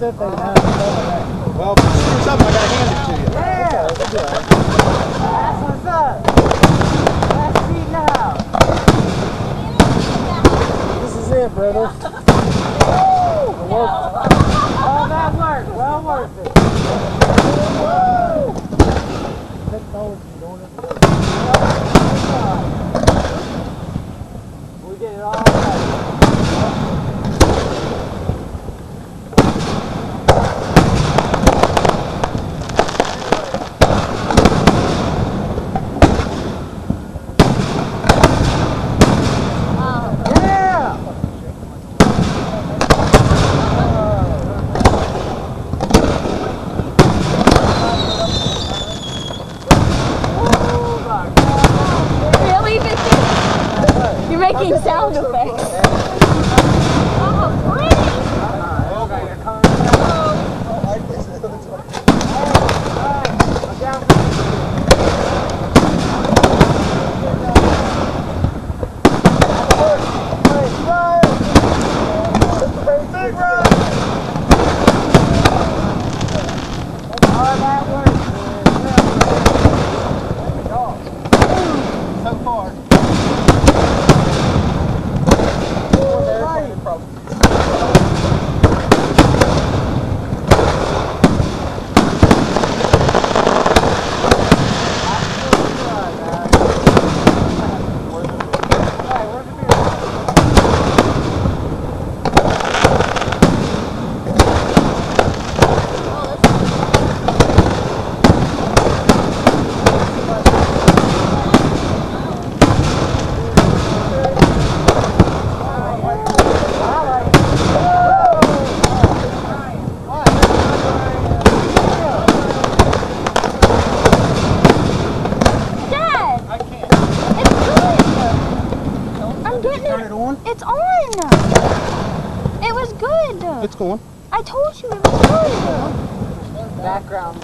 that thing down. Well, screw something, I gotta hand it to you. Yeah! That's what's up. Last seat in the house. This is it, brother. All that work, well worth it. We did it all right. Making sound effects. Oh, pretty! So far. Turn it on? It's on! It was good! It's going. I told you it was good! Background.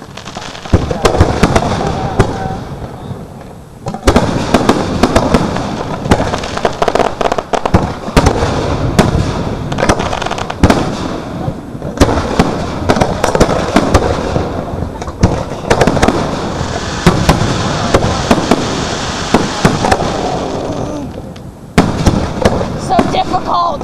So difficult!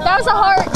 That was a heart.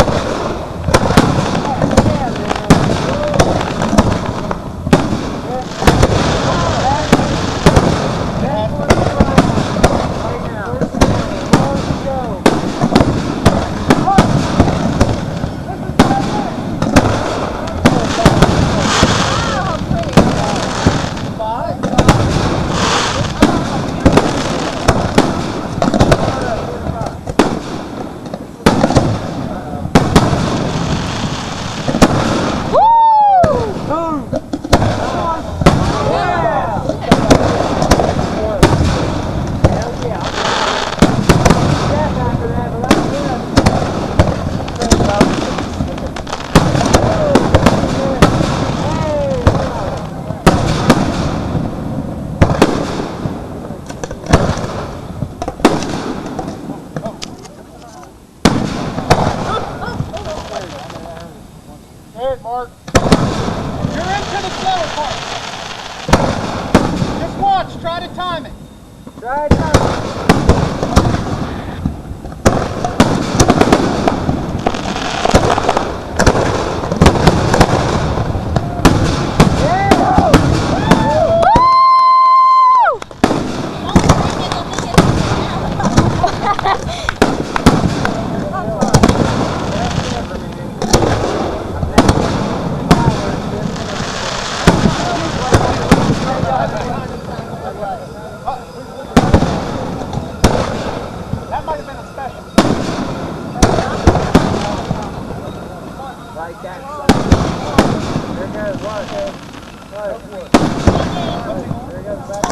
Good, Mark. You're into the slower part. Just watch. Try to time it. Try to time it. That might have been a special. Like that. There goes one. There goes back.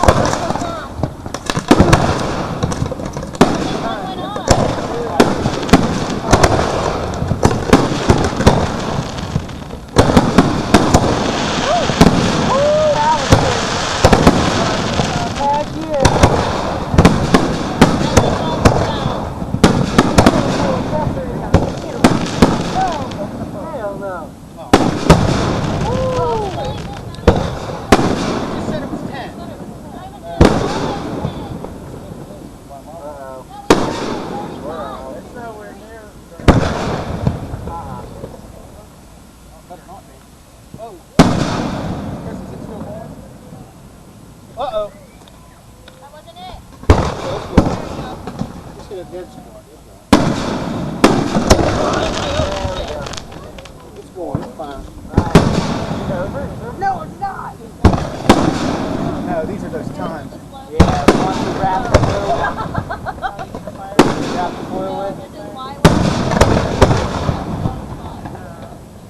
Uh-oh. That wasn't it. Just get a dead score. It's going. It's fine. No, it's not. No, these are those times. Yeah, once you wrap the foil, wrap the foil in.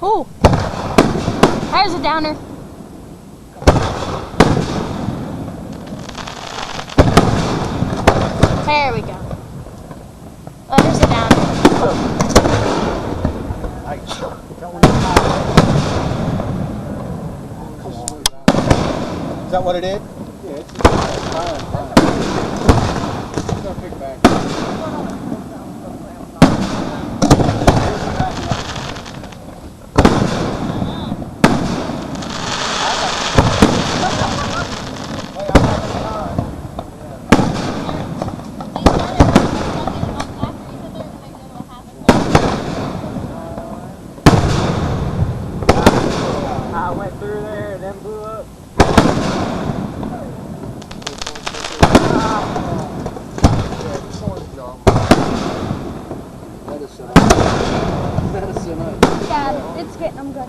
Ooh. There's a downer. There we go. Oh, there's a downer. Is that what it is? Yeah, it's fine. It's gonna pick back. I went through there and then blew up. Yeah, it's getting them good.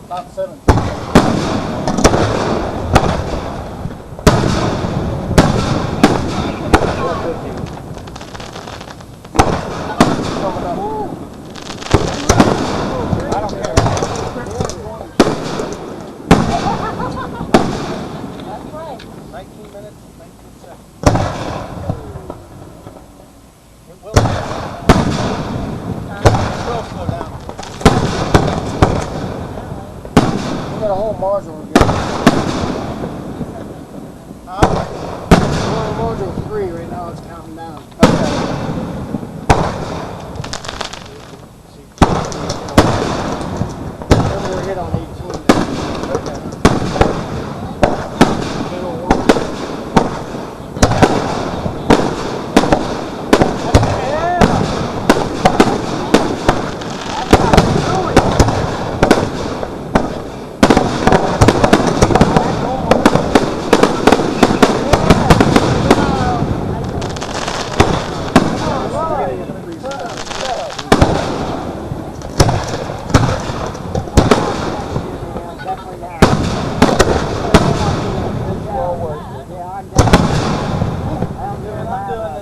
About 7. I don't care. That's right. 19 minutes, 19 seconds. It will slow down. We got a whole module again. Module 3 right now, it's counting down. Okay. Then we'll hit on 18. Okay. Middle 1. Yeah! That's how you do it.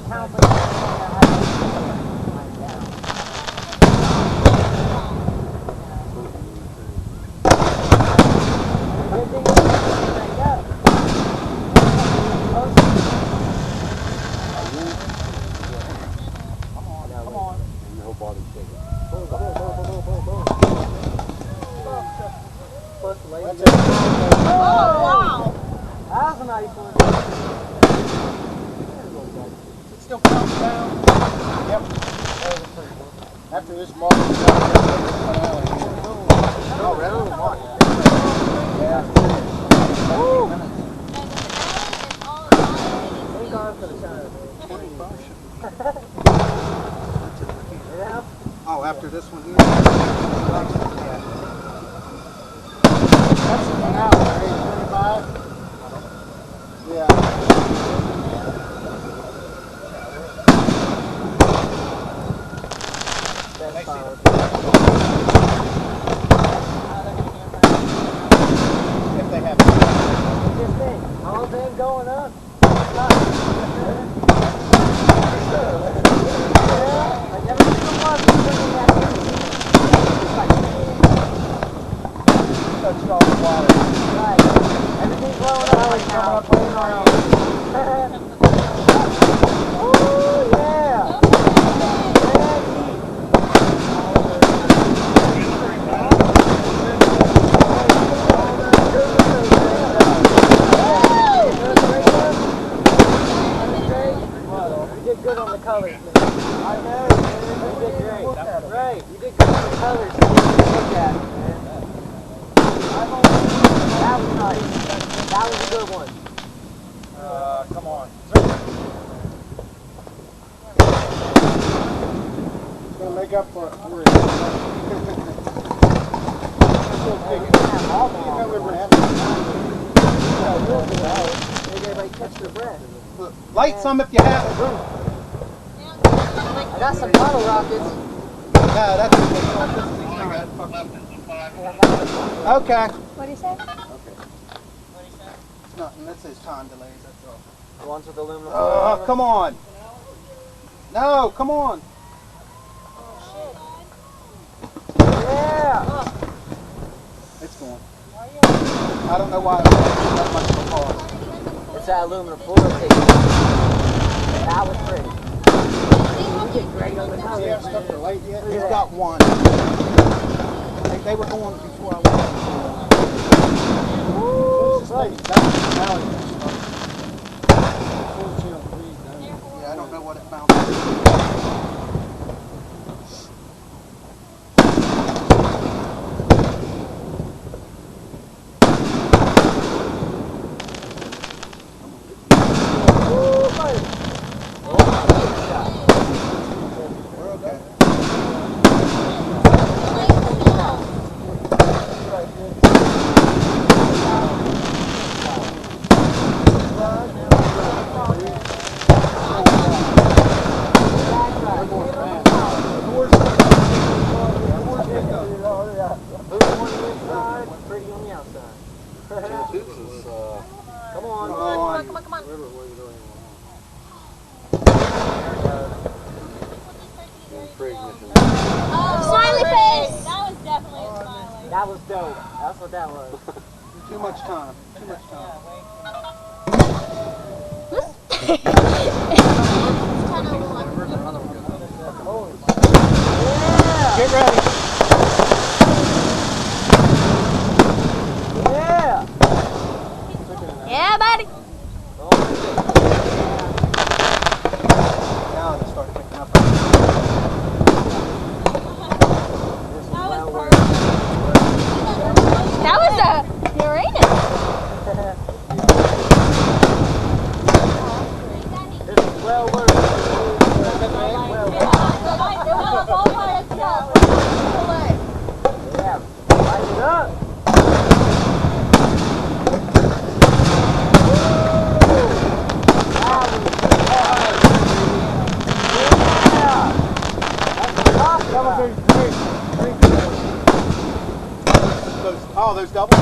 That's a nice one. It still counts down? Yep. After this mark, it's Oh, really? Yeah. Woo! Thank God for the time. 25. Yeah. Oh, after this one here? Yeah. That's an hour, right? 25? Yeah. That's fine. If they have Just think, all them going up. Like every single month, we're bringing that in. touched all the water. Right. Everything's blowing up right now. Coming up around. Oh, yeah. You did good on the colors. I know, man. You did great. Right. You did good on the colors. Look at it, man. That was nice. That was a good one. Come on. It's going to make up for it. Still digging. Maybe everybody catch their breath. Light some if you have it. I got some bottle rockets. No, that's okay. What do you say? It's nothing. That says time delays. That's all. The ones with aluminum. Oh, come on. No, come on. Yeah. It's going. I don't know why it's that much of a pause. It's that aluminum foil tape. That was pretty. You get great on the Do you colors, have stuff for man. light yet? Look at He's that. got one. They were going before I went. Woo, right. Yeah, I don't know what it found. We're okay. Pretty on the outside. Come on. Come on, come on, come on. Oh, smiley face! That was definitely a smiley. That was dope. That's what that was. Too much time. Too much time. Yeah. Get ready. Yeah. Tighten it up. Oh, those doubles?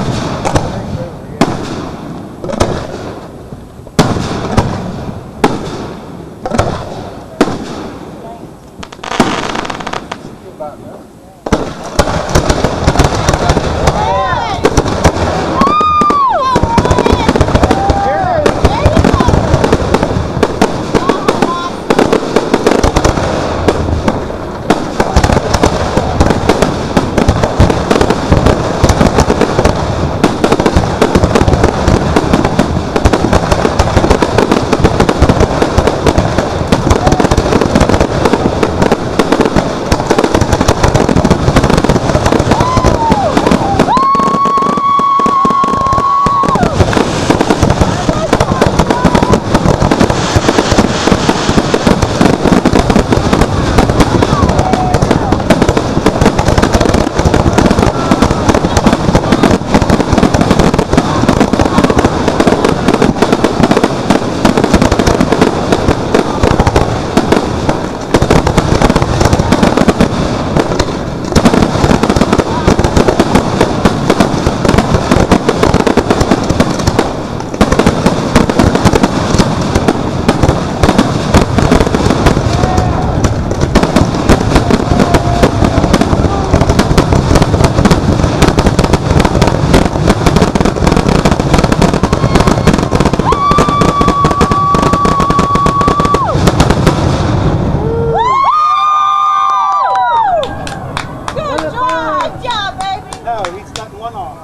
No, he's cutting one off.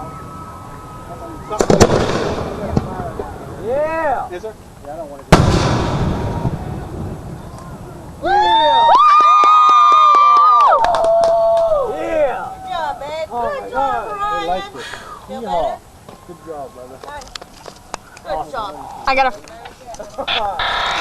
Yeah. Is there? Yeah, I don't want to do Yeah. Yeah. Good job, babe. Oh Good my job, God. Ryan. They liked it. Feel Yeehaw. better? Good job, brother. Nice. Good job. I got a